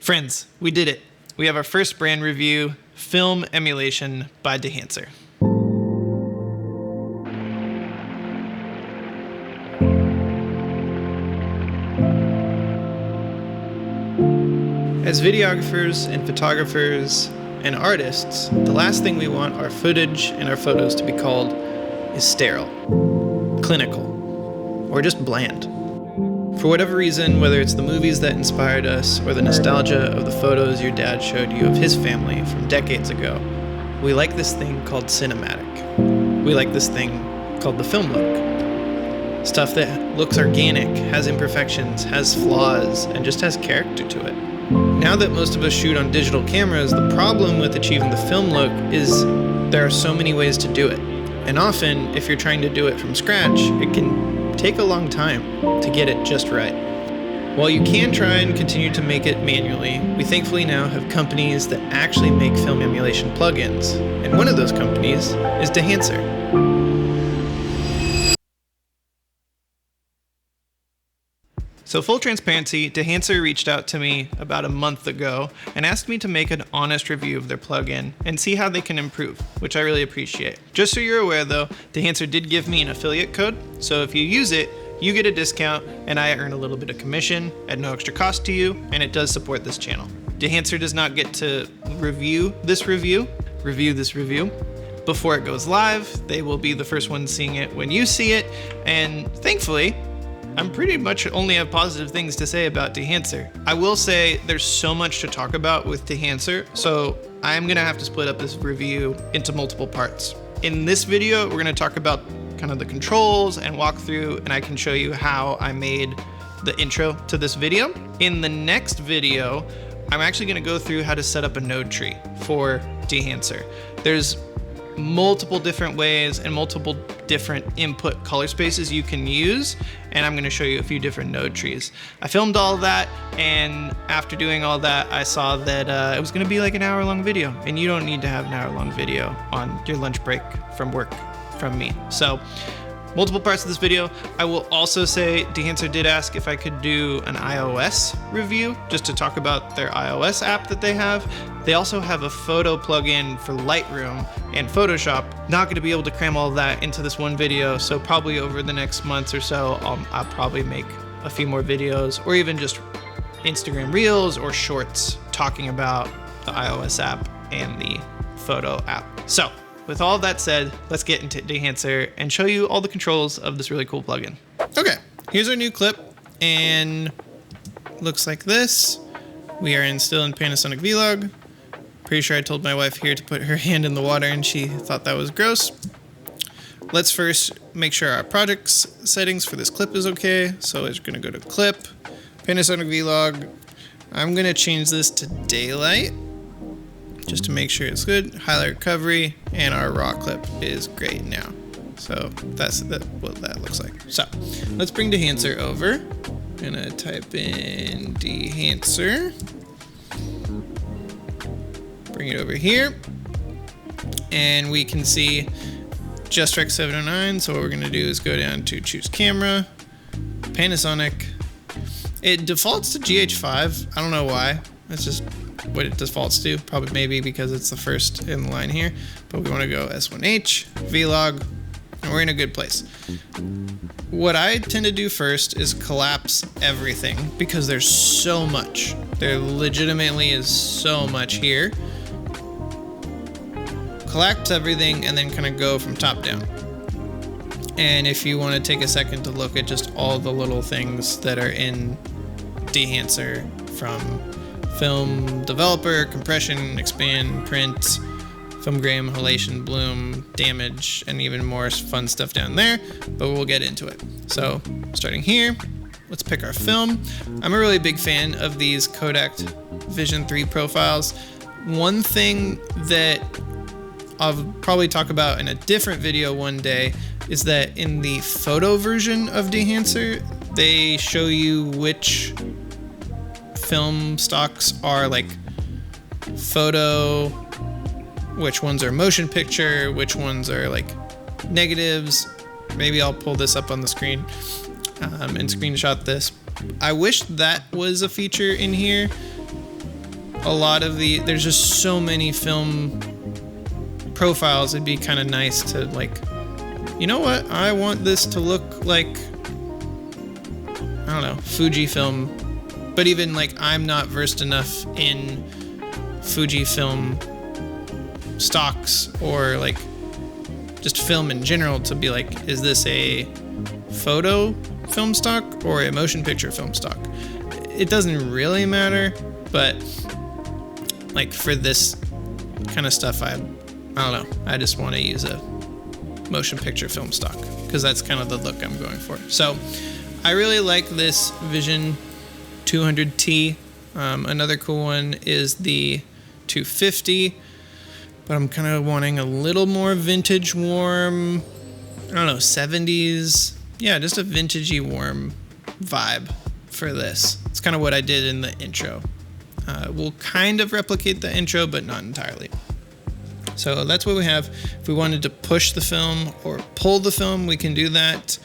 Friends, we did it. We have our first brand review, Film Emulation by Dehancer. As videographers and photographers and artists, the last thing we want our footage and our photos to be called is sterile, clinical, or just bland. For whatever reason, whether it's the movies that inspired us or the nostalgia of the photos your dad showed you of his family from decades ago, we like this thing called cinematic. We like this thing called the film look. Stuff that looks organic, has imperfections, has flaws, and just has character to it. Now that most of us shoot on digital cameras, the problem with achieving the film look is there are so many ways to do it. And often, if you're trying to do it from scratch, it can take a long time to get it just right. While you can try and continue to make it manually, we thankfully now have companies that actually make film emulation plugins. And one of those companies is Dehancer. So full transparency, Dehancer reached out to me about a month ago and asked me to make an honest review of their plugin and see how they can improve, which I really appreciate. Just so you're aware though, Dehancer did give me an affiliate code, so if you use it, you get a discount and I earn a little bit of commission at no extra cost to you, and it does support this channel. Dehancer does not get to review this review before it goes live. They will be the first ones seeing it when you see it, and thankfully, I'm pretty much only have positive things to say about Dehancer. I will say there's so much to talk about with Dehancer, so I'm gonna have to split up this review into multiple parts. In this video, we're gonna talk about kind of the controls and walk through, and I can show you how I made the intro to this video. In the next video, I'm actually gonna go through how to set up a node tree for Dehancer. There's multiple different ways and multiple different input color spaces you can use, and I'm going to show you a few different node trees. I filmed all of that, and after doing all that, I saw that it was going to be like an hour-long video, and you don't need to have an hour-long video on your lunch break from work from me. So multiple parts of this video. I will also say Dehancer did ask if I could do an iOS review just to talk about their iOS app that they have. They also have a photo plugin for Lightroom and Photoshop. Not going to be able to cram all of that into this one video, so probably over the next months or so, I'll probably make a few more videos, or even just Instagram Reels or Shorts talking about the iOS app and the photo app. So with all that said, let's get into Dehancer and show you all the controls of this really cool plugin. Okay, here's our new clip, and looks like this. We are still in Panasonic Vlog. Pretty sure I told my wife here to put her hand in the water and she thought that was gross. Let's first make sure our project's settings for this clip is okay. So it's gonna go to clip, Panasonic Vlog. I'm gonna change this to daylight just to make sure it's good. Highlight recovery, and our raw clip is great now. So that's what that looks like. So let's bring Dehancer over. Gonna type in Dehancer. Bring it over here, and we can see Just Rec 709. So what we're gonna do is go down to choose camera, Panasonic. It defaults to GH5. I don't know why. That's just what it defaults to. Probably maybe because it's the first in the line here. But we want to go S1H, Vlog, and we're in a good place. What I tend to do first is collapse everything because there's so much. There legitimately is so much here. Collapse everything and then kind of go from top down. And if you want to take a second to look at just all the little things that are in Dehancer, from film developer, compression, expand, print, film grain, halation, bloom, damage, and even more fun stuff down there, but we'll get into it. So starting here, let's pick our film. I'm a really big fan of these Kodak Vision 3 profiles. One thing that I'll probably talk about in a different video one day is that in the photo version of Dehancer, they show you which film stocks are like photo, which ones are motion picture, which ones are like negatives. Maybe I'll pull this up on the screen and screenshot this. I wish that was a feature in here a lot of there's just so many film profiles. It'd be kind of nice to like, you know what? I want this to look like, I don't know, Fujifilm. But even like, I'm not versed enough in Fujifilm stocks or like just film in general to be like, is this a photo film stock or a motion picture film stock? It doesn't really matter, but like for this kind of stuff, I don't know. I just want to use a motion picture film stock because that's kind of the look I'm going for. So I really like this Vision 200T. Another cool one is the 250, but I'm kind of wanting a little more vintage warm, I don't know, 70s. Yeah, just a vintagey warm vibe for this. It's kind of what I did in the intro. We'll kind of replicate the intro, but not entirely. So that's what we have. If we wanted to push the film or pull the film, we can do that.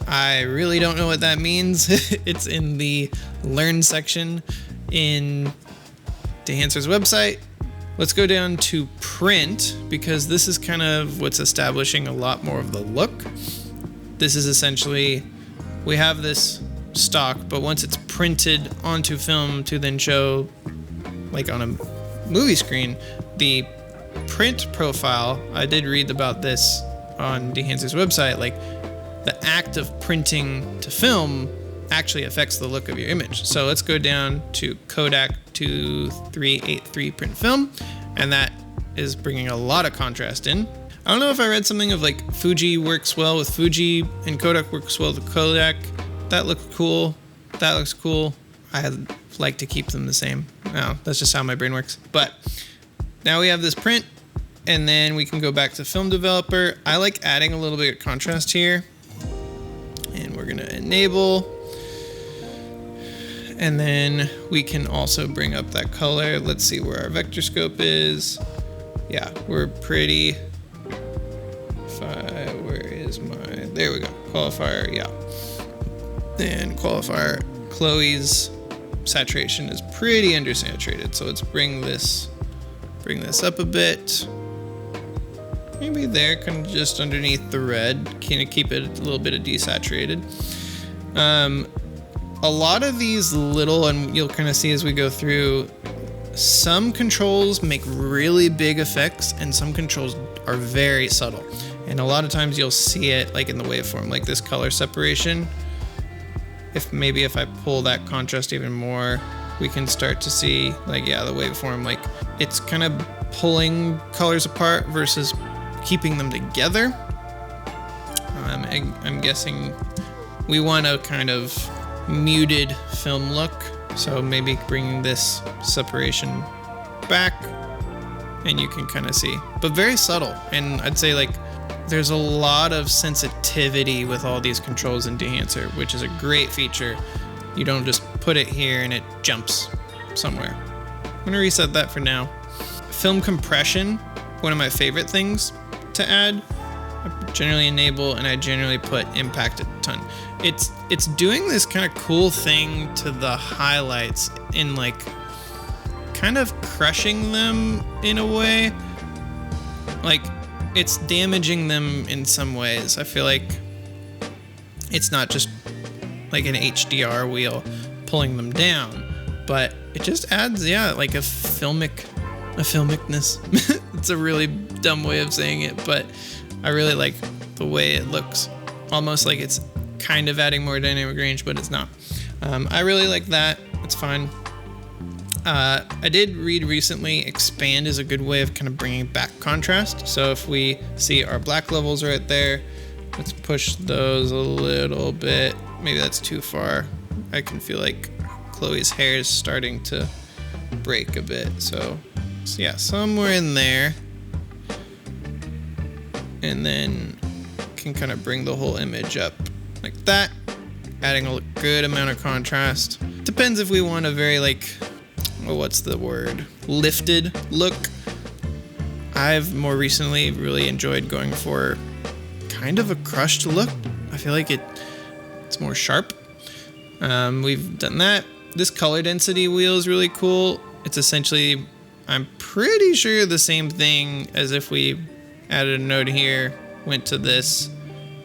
I really don't know what that means. It's in the Learn section in Dehancer's website. Let's go down to print, because this is kind of what's establishing a lot more of the look. This is essentially, we have this stock, but once it's printed onto film to then show like on a movie screen, the print profile, I did read about this on Dehancer's website, like the act of printing to film actually affects the look of your image. So let's go down to Kodak 2383 print film, and that is bringing a lot of contrast in. I don't know if I read something of like Fuji works well with Fuji and Kodak works well with Kodak. That looks cool. That looks cool. I'd like to keep them the same. No, that's just how my brain works. But now we have this print, and then we can go back to Film Developer. I like adding a little bit of contrast here, and we're gonna enable. And then we can also bring up that color. Let's see where our vector scope is. Yeah, we're pretty. Where is my? There we go. Qualifier, yeah. And qualifier, Chloe's saturation is pretty undersaturated. So let's bring this up a bit. Maybe there, kind of just underneath the red. Kind of keep it a little bit of desaturated. A lot of these little, and you'll kind of see as we go through, some controls make really big effects and some controls are very subtle. And a lot of times you'll see it like in the waveform, like this color separation. If I pull that contrast even more, we can start to see like, yeah, the waveform, like it's kind of pulling colors apart versus keeping them together. I'm guessing we want a kind of muted film look, so maybe bringing this separation back, and you can kind of see, but very subtle. And I'd say like there's a lot of sensitivity with all these controls in Dehancer, which is a great feature. You don't just put it here and it jumps somewhere. I'm gonna reset that for now. Film compression, one of my favorite things to add. I generally enable, and I generally put impact a ton. It's doing this kind of cool thing to the highlights in like kind of crushing them in a way. Like it's damaging them in some ways. I feel like it's not just like an HDR wheel pulling them down, but it just adds, yeah, like a filmicness. It's a really dumb way of saying it, but I really like the way it looks. Almost like it's kind of adding more dynamic range, but it's not. I really like that. It's fine. I did read recently, expand is a good way of kind of bringing back contrast. So if we see our black levels right there, let's push those a little bit. Maybe that's too far. I can feel like Chloe's hair is starting to break a bit. So yeah, somewhere in there. And then can kind of bring the whole image up like that, adding a good amount of contrast. Depends if we want a very like, well, what's the word? Lifted look. I've more recently really enjoyed going for kind of a crushed look. I feel like it's more sharp. We've done that. This color density wheel is really cool. it's essentially, I'm pretty sure the same thing as if we added a node here, went to this,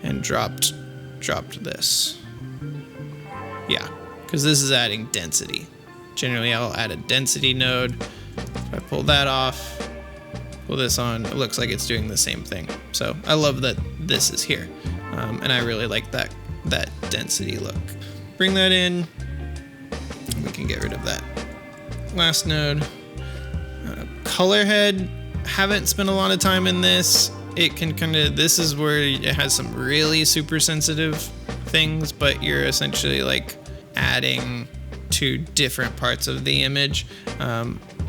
and dropped this. Yeah, because this is adding density. Generally, I'll add a density node. If I pull that off, pull this on, it looks like it's doing the same thing. So I love that this is here. And I really like that density look. Bring that in, and we can get rid of that last node. Color head, haven't spent a lot of time in this. It can this is where it has some really super sensitive things, but you're essentially like adding to different parts of the image.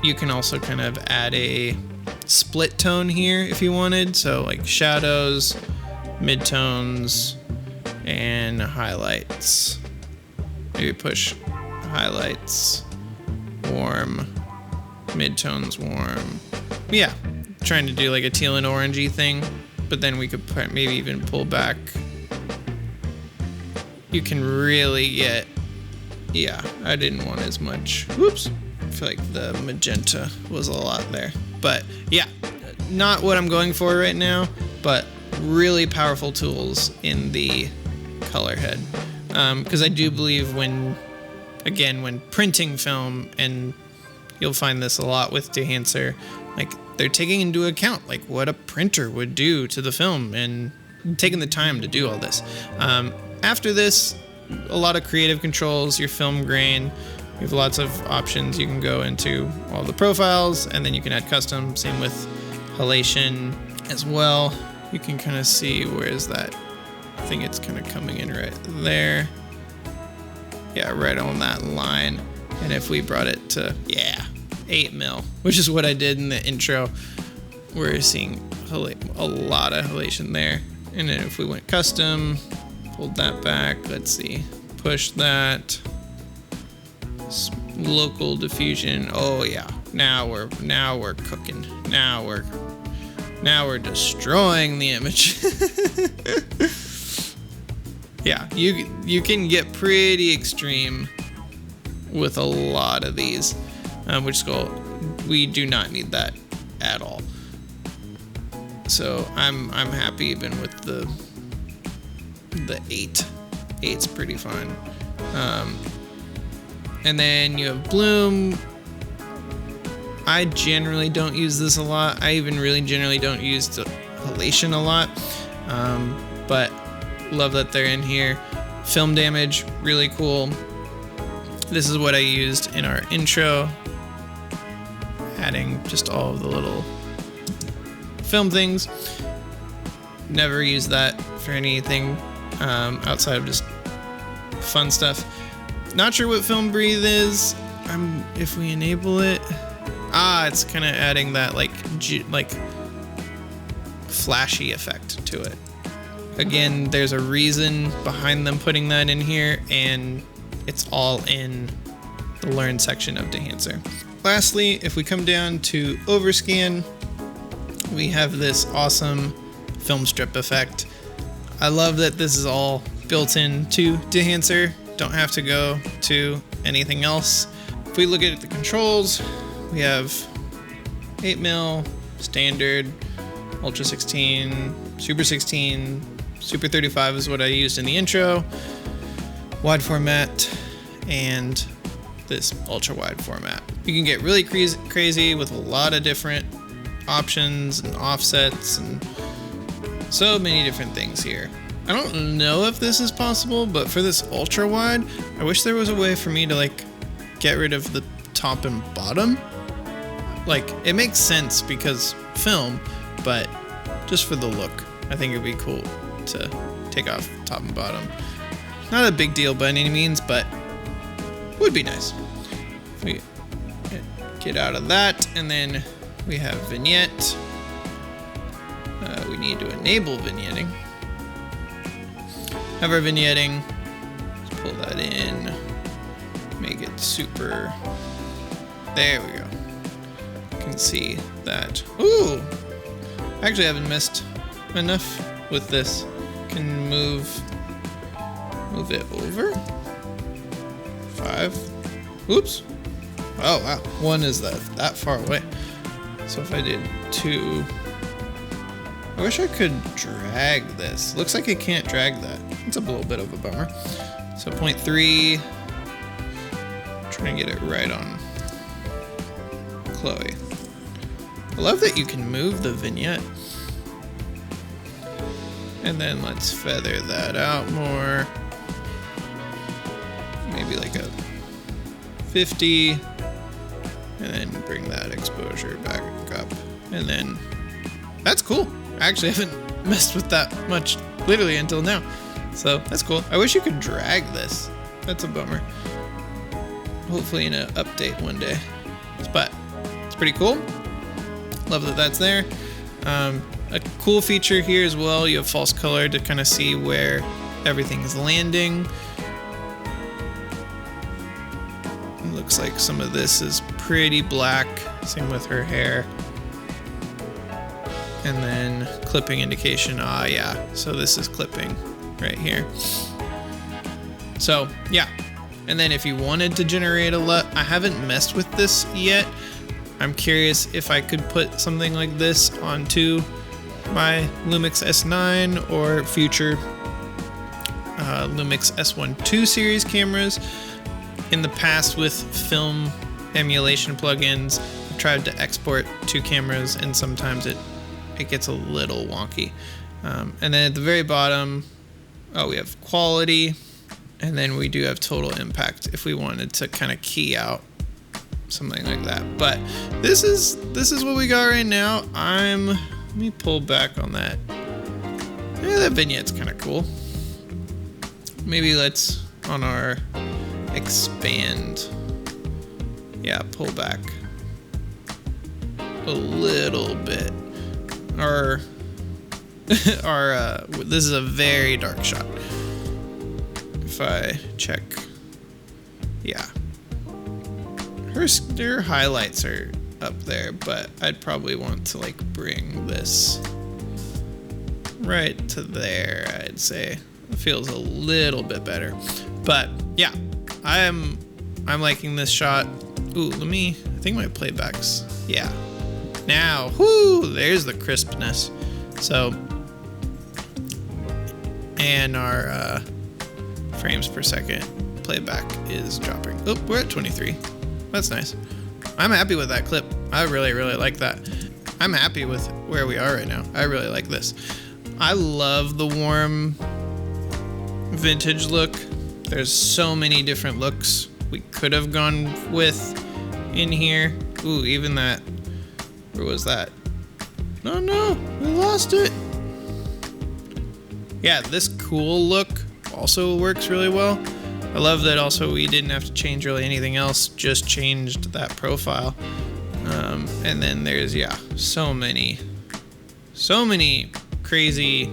You can also kind of add a split tone here if you wanted. So like shadows, midtones, and highlights. Maybe push highlights, warm, midtones, warm. Yeah, trying to do like a teal and orangey thing, but then we could maybe even pull back. You can really get, yeah, I didn't want as much. Whoops. I feel like the magenta was a lot there. But yeah, not what I'm going for right now, but really powerful tools in the color head. Because I do believe when printing film, and you'll find this a lot with Dehancer, like they're taking into account like what a printer would do to the film and taking the time to do all this. After this, a lot of creative controls, your film grain. You have lots of options. You can go into all the profiles, and then you can add custom. Same with halation as well. You can kind of see where is that. I think it's kind of coming in right there. Yeah, right on that line. And if we brought it to, 8 mil, which is what I did in the intro, we're seeing a lot of halation there. And then if we went custom, pulled that back, let's see, push that, local diffusion. Oh yeah, now we're cooking. Now we're destroying the image. Yeah, you can get pretty extreme with a lot of these, which we do not need that at all. So I'm happy even with the 8. 8's pretty fine. And then you have bloom. I generally don't use this a lot. I even really generally don't use the halation a lot, but love that they're in here. Film damage, really cool. This is what I used in our intro, adding just all of the little film things. Never use that for anything outside of just fun stuff. Not sure what film breathe is. If we enable it, it's kind of adding that like flashy effect to it. Again, there's a reason behind them putting that in here, and it's all in the Learn section of Dehancer. Lastly, if we come down to Overscan, we have this awesome film strip effect. I love that this is all built into Dehancer. Don't have to go to anything else. If we look at the controls, we have 8 mil, standard, Ultra 16, Super 16, Super 35 is what I used in the intro, wide format, and this ultra wide format. You can get really crazy with a lot of different options and offsets and so many different things here. I don't know if this is possible, but for this ultra wide, I wish there was a way for me to like get rid of the top and bottom. Like, it makes sense because film, but just for the look, I think it'd be cool to take off top and bottom. Not a big deal by any means, but would be nice. If we get out of that, and then we have vignette. We need to enable vignetting. Have our vignetting. Let's pull that in. Make it super. There we go. You can see that. Ooh! Actually, I haven't missed enough with this. Can move it over. 5. Oops. Oh wow, 1 is that far away. So if I did 2, I wish I could drag this. Looks like I can't drag that. It's a little bit of a bummer. So 0.3, trying to get it right on Chloe. I love that you can move the vignette. And then let's feather that out more. Maybe like a 50. And then bring that exposure back up. And then that's cool. I actually haven't messed with that much literally until now. So that's cool. I wish you could drag this. That's a bummer. Hopefully in an update one day. But it's pretty cool. Love that that's there. A cool feature here as well, you have false color to kind of see where everything is landing. It looks like some of this is pretty black. Same with her hair. And then clipping indication. Ah, yeah. So this is clipping right here. So yeah. And then if you wanted to generate a LUT, I haven't messed with this yet. I'm curious if I could put something like this onto my Lumix S9 or future Lumix S1 II series cameras. In the past with film emulation plugins, I've tried to export 2 cameras and sometimes it gets a little wonky. And then at the very bottom, we have quality, and then we do have total impact if we wanted to kind of key out something like that. But this is what we got right now. Let me pull back on that. Yeah, that vignette's kind of cool. Maybe let's on our expand. Yeah, pull back a little bit. This is a very dark shot. If I check, yeah, her highlights are up there, but I'd probably want to like bring this right to there. I'd say it feels a little bit better, but yeah, I'm liking this shot. Ooh, I think my playback's, yeah. Now, whoo, there's the crispness. So, and our frames per second playback is dropping. Oh, we're at 23. That's nice. I'm happy with that clip. I really, really like that. I'm happy with where we are right now. I really like this. I love the warm vintage look. There's so many different looks we could have gone with in here. Ooh, even that. Where was that? Oh no, we lost it. Yeah, this cool look also works really well. I love that also we didn't have to change really anything else, just changed that profile. And then there's, yeah, so many crazy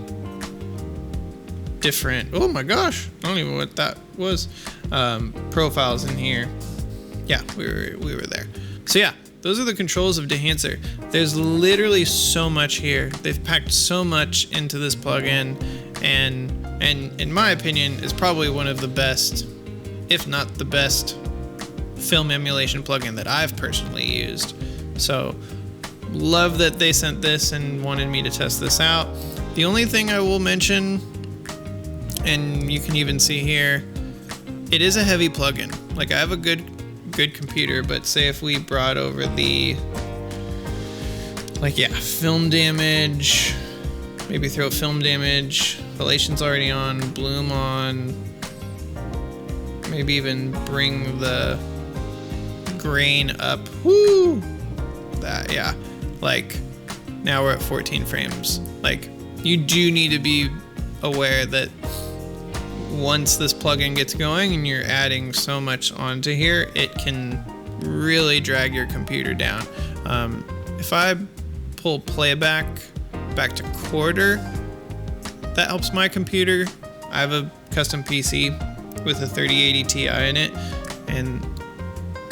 different, oh my gosh, I don't even know what that was, profiles in here. Yeah, we were there. So yeah, those are the controls of Dehancer. There's literally so much here. They've packed so much into this plugin, and in my opinion is probably one of the best, if not the best, film emulation plugin that I've personally used. So love that they sent this and wanted me to test this out. The only thing I will mention, and you can even see here, it is a heavy plugin. Like, I have a good computer, but say if we brought over the, like, yeah, film damage, maybe throw film damage, relation's already on, bloom on, maybe even bring the grain up. Woo! That, yeah. Like, now we're at 14 frames. Like, you do need to be aware that once this plugin gets going and you're adding so much onto here, it can really drag your computer down. If I pull playback back to quarter, that helps my computer. I have a custom PC with a 3080 Ti in it, and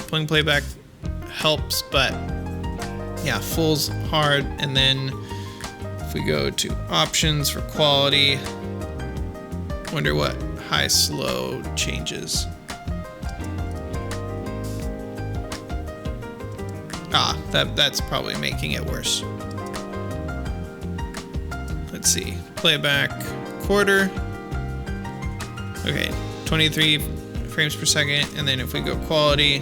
pulling playback helps, but yeah, full's hard. And then if we go to options for quality, wonder what high slow changes. That's probably making it worse. Let's see, playback quarter. Okay, 23 frames per second, and then if we go quality,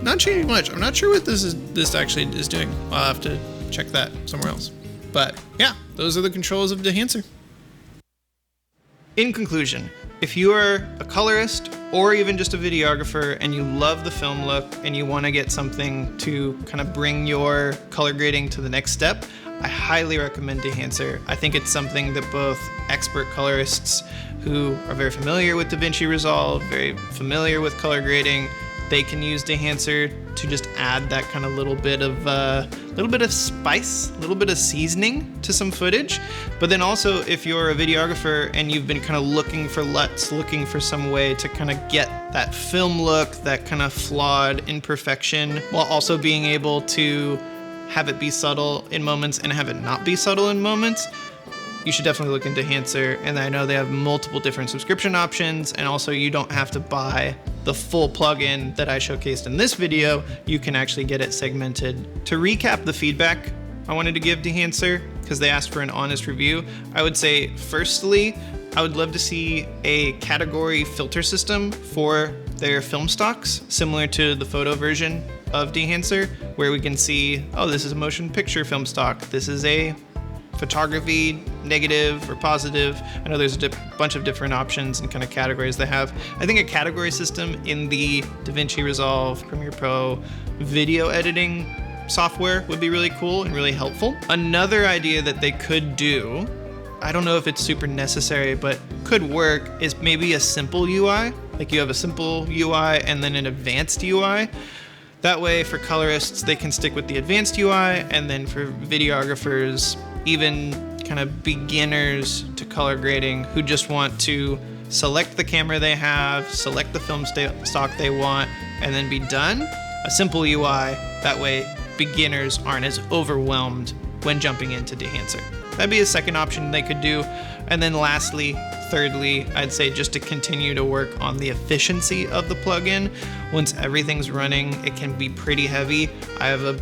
not changing much. I'm not sure what this actually is doing. I'll have to check that somewhere else. But yeah, those are the controls of Dehancer. In conclusion, if you are a colorist or even just a videographer and you love the film look and you want to get something to kind of bring your color grading to the next step, I highly recommend Dehancer. I think it's something that both expert colorists who are very familiar with DaVinci Resolve, very familiar with color grading, they can use Dehancer to just add that kind of little bit of spice, a little bit of seasoning to some footage. But then also, if you're a videographer and you've been kind of looking for LUTs, looking for some way to kind of get that film look, that kind of flawed imperfection, while also being able to have it be subtle in moments and have it not be subtle in moments, you should definitely look into Dehancer. And I know they have multiple different subscription options, and also you don't have to buy the full plugin that I showcased in this video. You can actually get it segmented. To recap the feedback I wanted to give Dehancer, because they asked for an honest review, I would say, firstly, I would love to see a category filter system for their film stocks, similar to the photo version of Dehancer, where we can see, oh, this is a motion picture film stock, this is a photography, negative or positive. I know there's a bunch of different options and kind of categories they have. I think a category system in the DaVinci Resolve, Premiere Pro video editing software would be really cool and really helpful. Another idea that they could do, I don't know if it's super necessary, but could work, is maybe a simple UI. Like you have a simple UI and then an advanced UI. That way for colorists, they can stick with the advanced UI, and then for videographers, even kind of beginners to color grading who just want to select the camera they have, select the film stock they want, and then be done, a simple UI. That way beginners aren't as overwhelmed when jumping into Dehancer. That'd be a second option they could do. And then lastly, thirdly, I'd say just to continue to work on the efficiency of the plugin. Once everything's running, it can be pretty heavy. I have a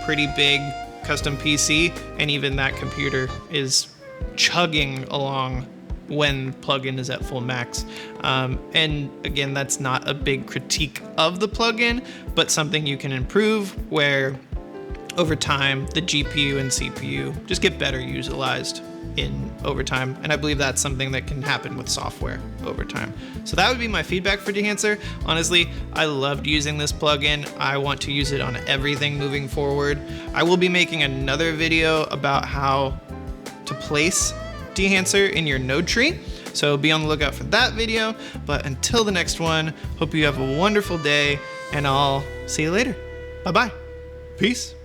pretty big custom PC, and even that computer is chugging along when plugin is at full max. And again, that's not a big critique of the plugin, but something you can improve, where over time the GPU and CPU just get better utilized over time. And I believe that's something that can happen with software over time. So that would be my feedback for Dehancer. Honestly, I loved using this plugin. I want to use it on everything moving forward. I will be making another video about how to place Dehancer in your node tree. So be on the lookout for that video. But until the next one, hope you have a wonderful day, and I'll see you later. Bye-bye. Peace.